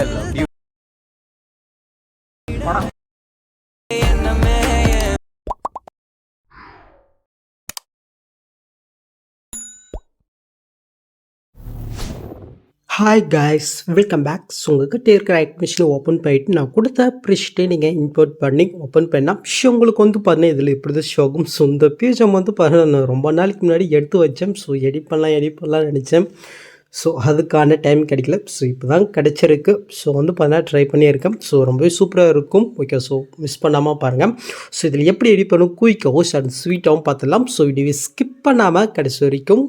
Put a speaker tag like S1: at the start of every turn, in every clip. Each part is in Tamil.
S1: I love you.
S2: Hi guys, welcome back. So உங்கள்கிட்ட இருக்கிற அட்மிஷனை ஓப்பன் பண்ணிவிட்டு நான் கொடுத்த ப்ரிஷ்ட்டே நீங்கள் இம்போர்ட் பண்ணி ஓப்பன் பண்ணால் உங்களுக்கு வந்து பார்த்தீங்கன்னா இதில் இப்படி தான் ஷோகும். ஸோ இந்த பேஜம் வந்து பார்த்தீங்கன்னா நான் ரொம்ப நாளைக்கு முன்னாடி எடுத்து வச்சேன். ஸோ எடிட் பண்ணலாம் நினச்சேன். ஸோ அதுக்கான டைம் கிடைக்கல. ஸோ இப்போ தான் கிடச்சிருக்கு. ஸோ வந்து பார்த்தீங்கன்னா ட்ரை பண்ணியிருக்கேன். ஸோ ரொம்பவே சூப்பராக இருக்கும். ஓகே, ஸோ மிஸ் பண்ணாமல் பாருங்கள். ஸோ இதில் எப்படி எடிட் பண்ணணும் குயிக்காகவும் அண்ட் ஸ்வீட்டாகவும் பார்த்துடலாம். ஸோ வீடியோவை ஸ்கிப் பண்ணாமல் கடைசி வரைக்கும்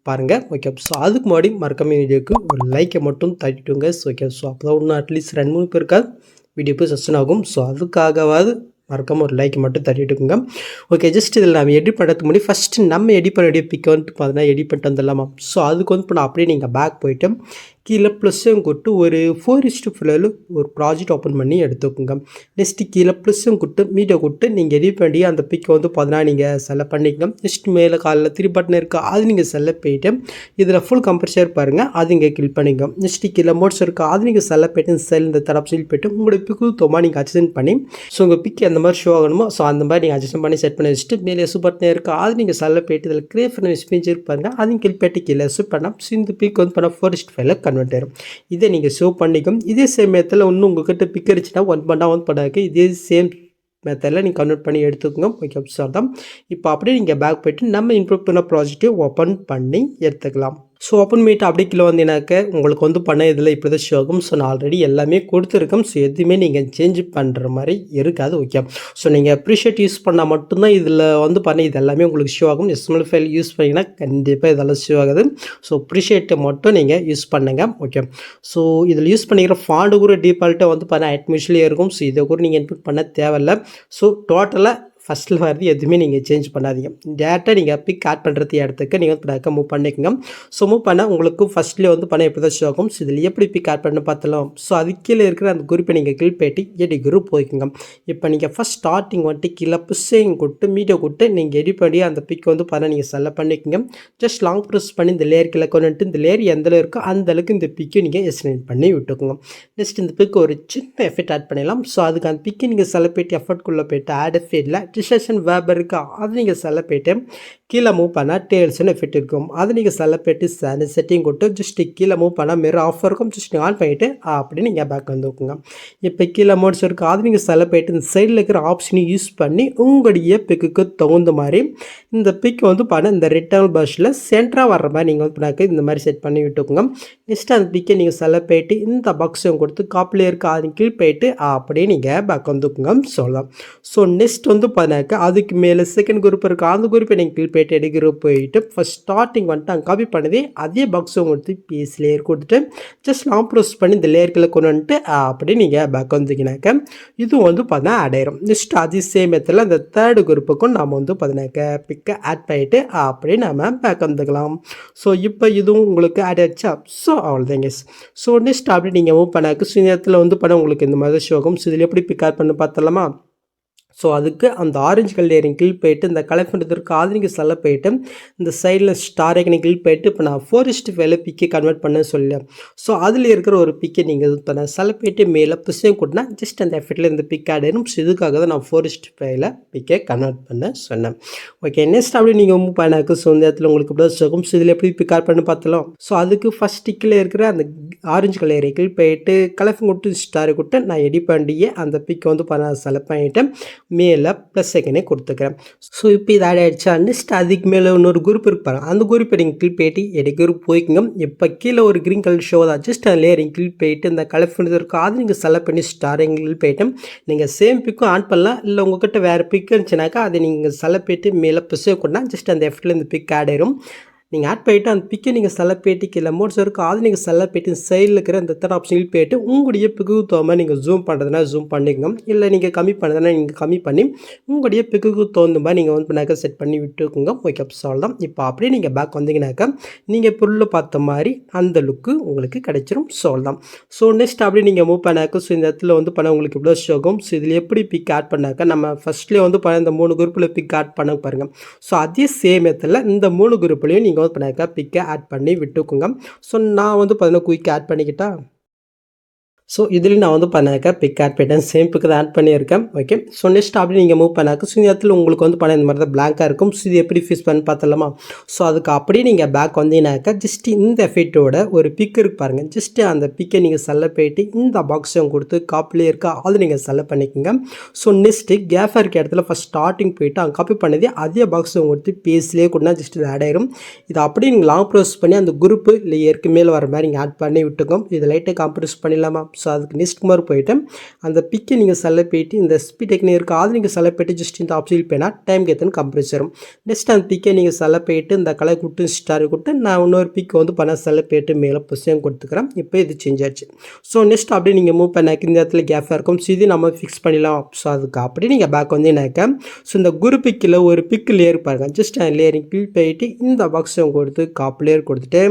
S2: பாருங்கள். ஓகே, ஸோ அதுக்கு முன்னாடி மறக்காம வீடியோக்கு ஒரு லைக்கை மட்டும் தட்டிட்டுங்க. ஸோ ஓகே, ஸோ அப்போ தான் இன்னும் அட்லீஸ்ட் 2-3 பேருக்காவது வீடியோ போய் சஸ்டன் ஆகும். ஸோ அதுக்காகவாது மறக்காமல் ஒரு லைக் மட்டும் தட்டிட்டுக்குங்க. ஓகே, ஜஸ்ட் இதில் நம்ம எடிட் பண்ணுறதுக்கு முன்னாடி ஃபஸ்ட்டு நம்ம எடிட் பண்ண வீடியோ பிக் வந்துட்டு பார்த்தீங்கன்னா எடிட் பண்ணிட்டு வந்துடலாமா. ஸோ அதுக்கு வந்து இப்போ நான் அப்படியே நீங்கள் பேக் போய்ட்டு கீழே ப்ளஸ்ஸும் கொடுத்து ஒரு 4:4 ஒரு ப்ராஜெக்ட் ஓப்பன் பண்ணி எடுத்துக்கோங்க. நெக்ஸ்ட்டு கீழே ப்ளஸ்ஸும் கொடுத்து மீட்டை கொடுத்து நீங்கள் எடிட் பண்ணி அந்த பிக்கை வந்து பார்த்தீங்கன்னா நீங்கள் செலக்ட் பண்ணிக்கோங்க. நெக்ஸ்ட் மேலே காலில் 3 பட்டன் இருக்குது, அது நீங்கள் செலக்ட் போய்ட்டு இதில் ஃபுல் கம்ப்ரஷர் பாருங்கள், அது இங்கே கிளிக் பண்ணிக்கோங்க. நெக்ஸ்ட்டு கீழே மோட்ஸ் இருக்குது, அது நீங்கள் செலக்ட் போய்ட்டு செல் இந்த தரப்பு சைல் போய்ட்டு உங்களோட பிக்கு தோமா நீங்கள் அட்ஜஸ்ட் பண்ணி ஸோ உங்கள் பிக்கு எந்த மாதிரி ஷோ ஆகணுமோ ஸோ அந்த மாதிரி நீங்கள் அட்ஜஸ்ட் பண்ணி செட் பண்ணி வச்சுட்டு மேலே எஸ் பட்டன் இருக்குது, அது நீங்கள் செலக்ட் போய்ட்டு இதில் கிரியேட் பண்ண ஸ்பீச் பாருங்கள், அதையும் கிளிக் போய்ட்டு கீழே எஸ் பண்ணால் ஸோ இந்த பிக் வந்து பண்ணால் 4:5 கன்வெர்ட் ஆயிரும். இதை நீங்கள் சேவ் பண்ணிக்கும். இதே சேம் மெத்தடில் இன்னும் உங்கள்கிட்ட பிக் இருந்துச்சுன்னா ஒன் பண்ணாக்க இதே சேம் மெத்தடில் நீங்கள் கன்வெர்ட் பண்ணி எடுத்துக்கோங்க. ஓகே, சார் தான் இப்போ அப்படியே நீங்கள் பேக் போய்ட்டு நம்ம இம்ப்ரூவ் பண்ண ப்ராஜெக்ட்டை ஓப்பன் பண்ணி எடுத்துக்கலாம். ஸோ ஓப்பன் மீட் அப்படி கீழே வந்தீங்கன்னாக்க உங்களுக்கு வந்து பண்ண இதில் இப்படி தான் ஷோ ஆகும். ஸோ நான் ஆல்ரெடி எல்லாமே கொடுத்துருக்கேன். ஸோ எதுவுமே நீங்கள் சேஞ்ச் பண்ணுற மாதிரி இருக்காது. ஓகே, ஸோ நீங்கள் அப்ரிஷியேட் யூஸ் பண்ணால் மட்டும்தான் இதில் வந்து பண்ண இது எல்லாமே உங்களுக்கு ஷோ ஆகும். எஸ்எம்எல் ஃபைல் யூஸ் பண்ணிங்கன்னா கண்டிப்பாக இதெல்லாம் ஷோ ஆகுது. ஸோ அப்ரிஷியேட்டை மட்டும் நீங்கள் யூஸ் பண்ணுங்கள். ஓகே, ஸோ இதில் யூஸ் பண்ணிக்கிற ஃபாண்டு கூட டிஃபால்ட்டாக வந்து பண்ண அட்மிஷன்லேயே இருக்கும். ஸோ இதை கூட நீங்கள் இன்புட் பண்ண தேவையில்லை. ஸோ டோட்டலாக ஃபஸ்ட்டில் வரது எதுவுமே நீங்கள் சேஞ்ச் பண்ணாதீங்க. டேரெக்டாக நீங்கள் பிக் ஆட் பண்ணுறது இடத்துக்கு நீங்கள் வந்து மூவ் பண்ணிக்கோங்க. ஸோ மூவ் பண்ணால் உங்களுக்கு ஃபஸ்ட்லேயே வந்து பண்ண எப்படி தான் ஷோ ஆகும். ஸோ இதில் எப்படி பிக் ஆட் பண்ண பார்த்தலாம். ஸோ அது கீழே இருக்கிற அந்த குரூப்பை நீங்கள் கிளிக் போய்ட்டு எடிட் குரூப் போய்க்குங்க. இப்போ நீங்கள் ஃபஸ்ட் ஸ்டார்டிங் வந்துட்டு கீழே புஷ்ஷையும் கொடுத்து மீட்டை கொடுத்து நீங்கள் எடிட் பண்ணி அந்த பிக் வந்து பண்ண நீங்கள் செலக்ட் பண்ணிக்கோங்க. ஜஸ்ட் லாங் ப்ரெஸ் பண்ணி இந்த லேயர் கீழே கொண்டுட்டு இந்த லேயர் எந்த இருக்கோ அந்த அளவுக்கு இந்த பிக்கை நீங்கள் எஸ்டிமேட் பண்ணி விட்டுக்கோங்க. நெக்ஸ்ட் இந்த பிக்கு ஒரு சின்ன எஃபெக்ட் ஆட் பண்ணிடலாம். ஸோ அதுக்கு அந்த பிக்கை நீங்கள் செலக்ட் போய்ட்டு எஃபர்ட்குள்ளே போய்ட்டு ஆட் எஃபெக்டில் டிஸ்கஷன் வேப் இருக்கா, அது நீங்கள் செலக்ட் போய்ட்டு கீழே மூவ் பண்ணால் டேல்ஸ்னு எஃபெக்ட் இருக்கும், அது நீங்கள் செலக்ட் போய்ட்டு செட்டிங் கொடுத்து ஜஸ்ட் கீழே மூவ் பண்ணால் மிரர் ஆஃப் இருக்கும். ஜஸ்ட் ஆன் பண்ணிவிட்டு அப்படி நீங்கள் பேக் வந்துக்குங்க. இப்போ கீழே மோட்ஸ் இருக்குது, அது நீங்கள் செலக்ட் போய்ட்டு இந்த சைடில் இருக்கிற ஆப்ஷனை யூஸ் பண்ணி உங்களுடைய பிக்குக்கு தகுந்த மாதிரி இந்த பிக் வந்து பண்ண இந்த ரிட்டர்ன் பஸ்ஸில் சென்டராக வர்ற மாதிரி நீங்கள் வந்து பண்ணாக்க இந்த மாதிரி செட் பண்ணி விட்டுக்குங்க. நெக்ஸ்ட் அந்த பிக்கை நீங்கள் செலக்ட் போய்ட்டு இந்த பாக்ஸையும் கொடுத்து காப்பிலே இருக்க அது கீழ் போய்ட்டு அப்படியே நீங்கள் பேக் வந்துக்குங்க சொல்லலாம். ஸோ நெக்ஸ்ட் வந்து பண்ணாக்க அதுக்கு மேலே செகண்ட் குரூப் இருக்குது, அந்த குரூப்பை நீங்கள் கிளிக் போய்ட்டு எடி குரூப் போயிட்டு ஃபஸ்ட் ஸ்டார்டிங் வந்துட்டு அங்கே காப்பி பண்ணதே அதே பாக்ஸும் கொடுத்து பிஎஸ் லேயர் கொடுத்துட்டு ஜஸ்ட் லாங் ப்ரெஸ் பண்ணி இந்த லேயர்களை கொண்டு வந்துட்டு அப்படி நீங்கள் பேக் வந்தீங்கனாக்க இது வந்து பார்த்தா ஆட் ஆயிரும். நெக்ஸ்ட் அதே சேம் மெத்தடில் அந்த தேர்டு குரூப்புக்கும் நம்ம வந்து பார்த்தீங்கன்னாக்க பிக்கை ஆட் பண்ணிவிட்டு அப்படியே நம்ம பேக் வந்துக்கலாம். ஸோ இப்போ இதுவும் உங்களுக்கு ஆட் ஆயிடுச்சா. ஸோ அவ்வளோதாங்க. ஸோ நெக்ஸ்ட் அப்படி நீங்கள் மூவ் பண்ணாக்க நேரத்தில் வந்து பண்ண உங்களுக்கு இந்த மாதிரி ஷோகம். ஸோ இதில் எப்படி பிக் ஆட் பண்ணி பார்த்தலாமா. ஸோ அதுக்கு அந்த ஆரஞ்சு கலர் கிளிக் போய்ட்டு இந்த கலெக்ட் பண்ணுறதுக்கு அது நீங்கள் செலக்ட் போய்ட்டு இந்த சைடில் ஸ்டார் ஐக்கனை கிளிக் போய்ட்டு இப்போ நான் 4:5 பிக்கை கன்வெர்ட் பண்ண சொல்லிட்டேன். ஸோ அதில் இருக்கிற ஒரு பிக்கை நீங்கள் இப்போ செலக்ட் போய்ட்டு மேலே புஷையும் கூட்டினா ஜஸ்ட் அந்த எஃபெக்டில் இந்த பிக் ஆட் ஆயிடும். ஸோ இதுக்காக தான் நான் 4:5 பிக்கை கன்வெர்ட் பண்ண சொன்னேன். ஓகே, நெக்ஸ்ட் அப்படி நீங்கள் மூவ் பண்ணாக்க ஸோ இந்த இடத்துல உங்களுக்கு இப்படி இருக்கும். ஸோ இதில் எப்படி பிக் ஆட் பண்ணி பார்த்தலாம். ஸோ அதுக்கு ஃபஸ்ட் டிக்கில் இருக்கிற அந்த ஆரஞ்சு கலரை கிளிக் போய்ட்டு கலெக்ட் கொடுத்து ஸ்டாரை கொடுத்து நான் எடி பண்ணியே அந்த பிக்கை வந்து பண்ண செலக்ட் பண்ணிவிட்டு மேலே ப்ளஸ் செகண்டே கொடுத்துக்கிறேன். ஸோ இப்போ இது ஆட் ஆகிடுச்சா. நெக்ஸ்ட் அதுக்கு மேலே இன்னொரு குரூப் இருப்பாங்க, அந்த குரூப்பை நீங்கள் கிளிக் போய்ட்டு எடி குரூப் போய்க்குங்க. இப்போ கீழே ஒரு க்ரீன் கலர் ஷோ தான், ஜஸ்ட் அந்த லேயர் கிளிக் போய்ட்டு இந்த கலெக்ட் பண்ணது இருக்கும், அது நீங்கள் செலக்ட் பண்ணி ஸ்டாரிங் கிளிக் போய்ட்டு நீங்கள் சேம் பிக்கும் ஆட் பண்ணலாம். இல்லை உங்கள்கிட்ட வேறு பிக் இருந்துச்சுனாக்கா அதை நீங்கள் செலக்ட் போய்ட்டு மேலே ப்ளஸ் கொண்டா ஜஸ்ட் அந்த எஃப்டில் இந்த பிக் ஆட் ஆயிரும். நீங்கள் ஆட் பண்ணிவிட்டு அந்த பிக்கை நீங்கள் செலக்ட் போய்ட்டு கீழே மோட்ஸ் இருக்கும், அது நீங்கள் செலக்ட் போய்ட்டு சைடில் இருக்கிற இந்த தேர்ட் ஆப்ஷனில் போய்ட்டு உங்களுடைய பிக்குக்கு தகுந்த நீங்கள் ஜூம் பண்ணுறதுனா ஜூம் பண்ணிக்கோங்க. இல்லை நீங்கள் கம்மி பண்ணுறதுனா நீங்கள் கம்மி பண்ணி உங்களுடைய பிக்குக்கு தகுந்த மாதிரி நீங்கள் வந்து பண்ணாக்க செட் பண்ணி விட்டுக்குங்க. ஓகே, சால்வ் தான். இப்போ அப்படியே நீங்கள் பேக் வந்தீங்கன்னாக்கா நீங்கள் பொருளை பார்த்த மாதிரி அந்த லுக்கு உங்களுக்கு கிடைச்சிரும். சால்வ் தான். ஸோ நெக்ஸ்ட் அப்படியே நீங்கள் மூவ் பண்ணாக்க ஸோ இந்த இடத்துல வந்து பண்ண உங்களுக்கு இவ்வளோ ஷோகும். ஸோ இதில் எப்படி பிக் ஆட் பண்ணாக்க நம்ம ஃபஸ்ட்லேயே வந்து பண்ண இந்த 3 குரூப்பில் பிக் ஆட் பண்ண பாருங்கள். ஸோ அதே சேம் இடத்துல இந்த 3 குரூப்லேயும் நீங்கள் வந்து பண்ணாக்க பிக்கை ஆட் பண்ணி விட்டுக்குங்க. ஸோ நான் வந்து பார்த்தீங்கன்னா குயிக் ஆட் பண்ணிக்கிட்டா. ஸோ இதுலேயும் நான் வந்து பண்ணாக்க பிக் ஆட் பண்ணிட்டேன். சேம் பிக்கு தான் ஆட் பண்ணியிருக்கேன். ஓகே. ஸோ நெக்ஸ்ட் அப்படி நீங்கள் மூவ் பண்ணாக்க ஸோ இந்த இடத்துல உங்களுக்கு வந்து பண்ண இந்த மாதிரி தான் பிளாங்காக இருக்கும். ஸோ இது எப்படி ஃபிக்ஸ் பண்ணி பார்த்தலாமா? ஸோ அதுக்கு அப்படியே நீங்கள் பேக் வந்தீங்கன்னாக்கா ஜஸ்ட் இந்த எஃபெக்ட்டோட ஒரு பிக் இருக்கு பாருங்கள். ஜஸ்ட்டு அந்த பிக்கை நீங்கள் செலக்ட் பண்ணிட்டு இந்த பாக்ஸையும் கொடுத்து காப்பிலே இருக்கா அது நீங்கள் செலக்ட் பண்ணிக்கோங்க. ஸோ நெக்ஸ்ட்டு கேஃபாக இருக்க இடத்துல ஃபஸ்ட் ஸ்டார்டிங் போயிட்டு அங்கே காப்பி பண்ணதே அதே பாக்ஸை கொடுத்து பேஸ்லேயே கொடுத்தா ஜஸ்ட் இது ஆட் ஆயிரும். இது அப்படியே நீங்கள் லாங் ப்ரோஸ் பண்ணி அந்த குரூப்பு இல்லை ஏற்கு மேலே வர மாதிரி நீங்கள் ஆட் பண்ணி விட்டுக்கோம். இதை லைட்டாக காம்ப்ரஸ் பண்ணிடலாமா? ஸோ அதுக்கு நெக்ஸ்ட் மாதிரி போயிட்டு அந்த பிக்கை நீங்கள் செலக்ட் பண்ணிட்டு இந்த ஸ்பீட் டெக்னிக் இருக்குது அது நீங்கள் செலக்ட் பண்ணிட்டு ஜஸ்ட் இந்த ஆப்ஷன் பண்ணால் டைம் கேத்தன்னு கம்ப்ரஸ் வரும். நெக்ஸ்ட் அந்த பிக்கை நீங்கள் செலக்ட் பண்ணிட்டு இந்த கலர் கொடுத்து ஸ்டார் கொடுத்து நான் இன்னொரு பிக் வந்து பண்ண செலக்ட் பண்ணிட்டு மேலே பொசிஷன் கொடுத்துக்கிறேன். இப்போ இது சேஞ்ச் ஆச்சு. ஸோ நெக்ஸ்ட் அப்படியே நீங்கள் மூவ் பண்ணாக்க இந்த இடத்துல கேஃபாக இருக்கும். ஸோ இது நம்ம ஃபிக்ஸ் பண்ணிடலாம். ஸோ அதுக்கு அப்படியே நீங்கள் பேக் வந்தீங்கன்னாக்க ஸோ இந்த குரு பிக்கில் ஒரு பிக் லேயர் பாருங்க. ஜஸ்ட் அந்த லேயரிங் கிளிக் பண்ணிட்டு இந்த பாக்ஸை கொடுத்து காப்பி லேயர் கொடுத்துட்டு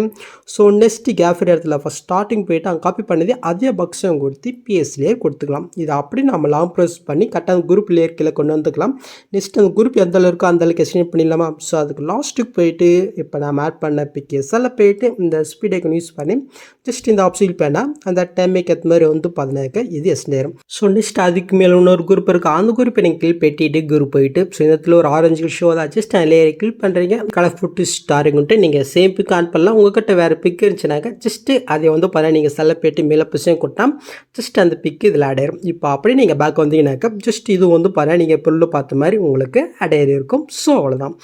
S2: ஸோ நெக்ஸ்ட் கேஃப் இடத்துல ஃபஸ்ட் ஸ்டார்டிங் போயிட்டு அங்கே காப்பி பண்ணி அதே பாக்ஸை கொடுத்து பிஎஸ் லேயர் கொடுத்துக்கலாம். இது அப்படி நம்ம லாங் ப்ரெஸ் பண்ணி கரெக்டாக குரூப் லேயர் கீழே கொண்டு வந்துக்கலாம். நெக்ஸ்ட் அந்த குரூப் எந்த அளவு இருக்கோ அந்த அளவுக்கு எக்ஸ்டெண்ட் பண்ணிடலாமா? ஸோ அதுக்கு லாஸ்ட்டுக்கு போயிட்டு இப்போ நான் ஆட் பண்ண பிகேஸில் போயிட்டு இந்த ஸ்பீட் ஐக்கன் யூஸ் பண்ணி ஜஸ்ட் இந்த ஆப்ஷன் பண்ணால் அந்த டைமுக்கு ஏற்ற மாதிரி வந்து பார்த்தீங்கன்னாக்க இது எக்ஸ்டெண்ட் ஆயிரும். ஸோ நெக்ஸ்ட் அதுக்கு மேலே இன்னொரு குரூப் இருக்குது. அந்த குரூப்பை நீங்கள் கிளிக் பண்ணிட்டு குரூப் போயிட்டு ஸோ இந்த இடத்துல ஒரு ஆரஞ்சு ஷோ தான் ஜஸ்ட் அந்த லேயரை கிளிக் பண்ணுறீங்க. கலர் ஃபுட்டு ஸ்டாரிங்ட்டு நீங்கள் சேம் பிக் ஆன் பண்ணலாம். உங்கள்கிட்ட வேறு பிக் இருந்துச்சுனாக்கா ஜஸ்ட்டு அதை வந்து பார்த்தா நீங்கள் செலக்ட் பண்ணிட்டு மேலே பொசிஷன் கொடுத்தா ஜஸ்ட் அந்த பிக்கு இதில் ஆட் ஆயிரும். இப்போ அப்படியே நீங்கள் பேக் வந்தீங்கன்னாக்கா ஜஸ்ட் இது வந்து பாருங்கள் நீங்கள் பொருள் பார்த்த மாதிரி உங்களுக்கு ஆட் ஆகி இருக்கும். ஸோ அவ்வளோதான்.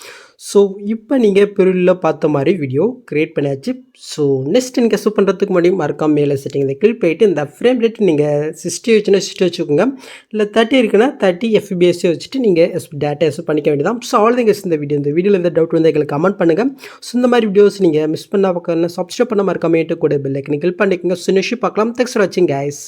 S2: ஸோ இப்போ நீங்கள் பொருளில் பார்த்த மாதிரி வீடியோ க்ரியேட் பண்ணியாச்சு. ஸோ நெக்ஸ்ட் நீங்கள் சூப் பண்ணுறதுக்கு முன்னாடி மறக்காம மேலே செட்டிங் இதை கிளிக் பண்ணிட்டு இந்த ஃப்ரேம் ரேட் நீங்கள் 60 வச்சுன்னா 60 வச்சுக்கோங்க. இல்லை 30 இருக்குன்னா 30 FPS வச்சுட்டு நீங்கள் டேட்டா எஸ் பண்ணிக்க வேண்டியதான். ஸோ அவ்வளோதான் guys இந்த வீடியோவில் எந்த டவுட் வந்து எங்களுக்கு கமெண்ட் பண்ணுங்கள். ஸோ இந்த மாதிரி வீடியோஸ் நீங்கள் மிஸ் பண்ண பார்க்கணும் சப்ஸ்கிரைப் பண்ண மறக்காம கூட பெல் ஐக்கனை கிளிக் பண்ணிக்கோங்க. ஸோ நெக்ஸ்ட் பார்க்கலாம். தேங்க்ஸ் ஃபார் வாட்சிங் guys.